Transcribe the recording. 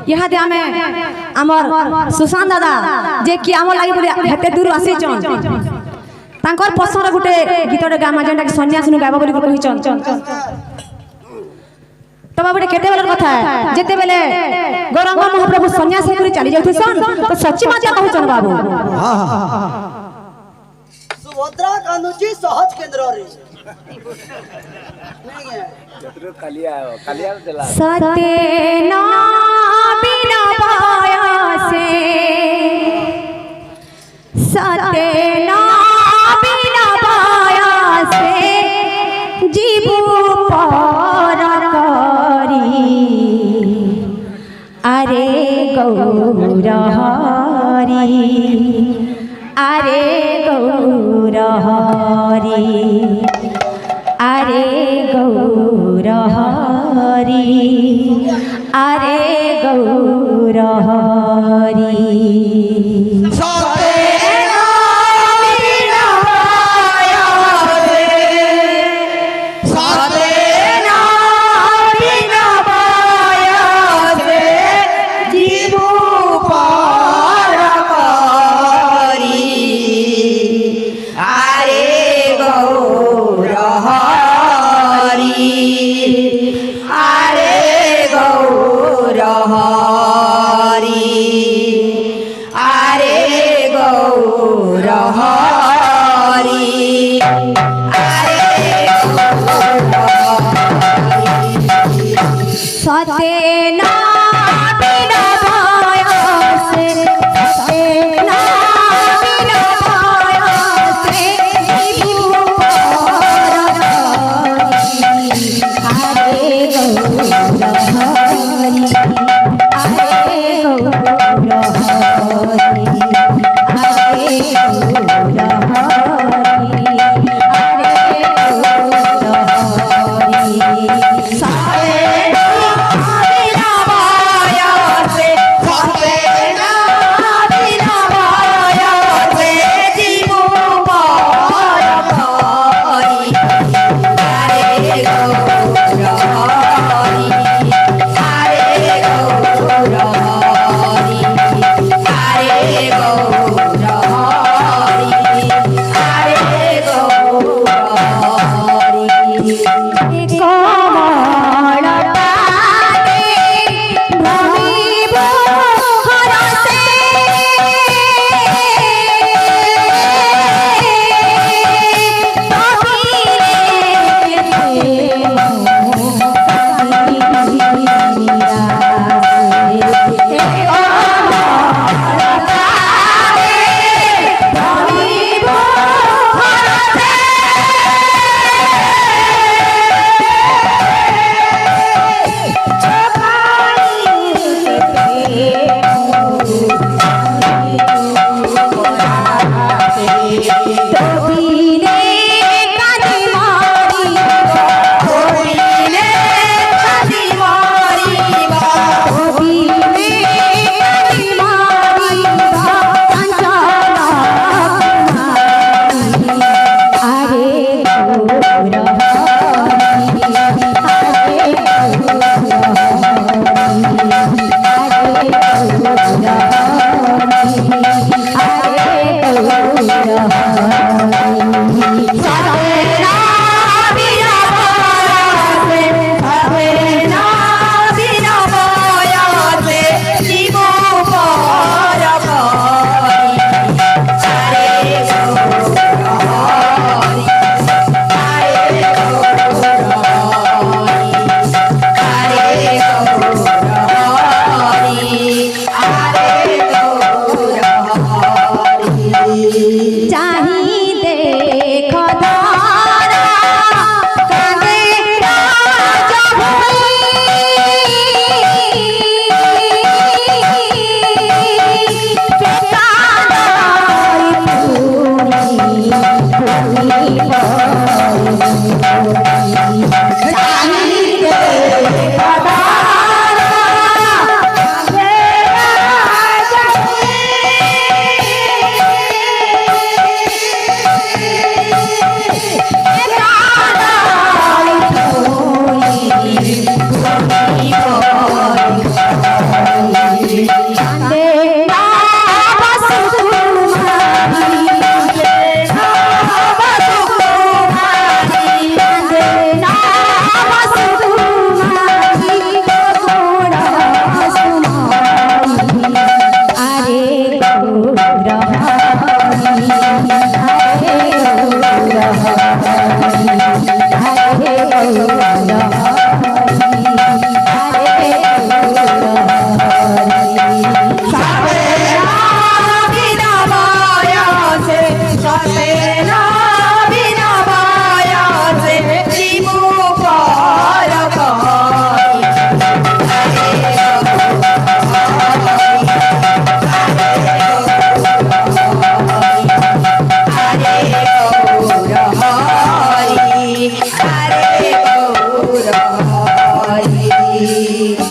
यहाँ दे हमें आमर सुशांत दादा जे कि आम लगे बोले हेते दूर आसी छन तांकर पसंद गुटे गीतटे गामा जेंटा कि सन्यास नु गाबा बोली कहिछन तो बाबूटे केते बेलर कथा जेते बेले गौरंग महाप्रभु सन्यास करी चली जाउथसन तो सच्ची मजा कहछन बाबू सुभद्रा कानुजी सहज केंद्र रे सते ना बिना पायासे सते ना बिना पायासे जीवु पर करी अरे गौरहरी अरे गौरहरी अरे गौरहरी अरे गौरहरी।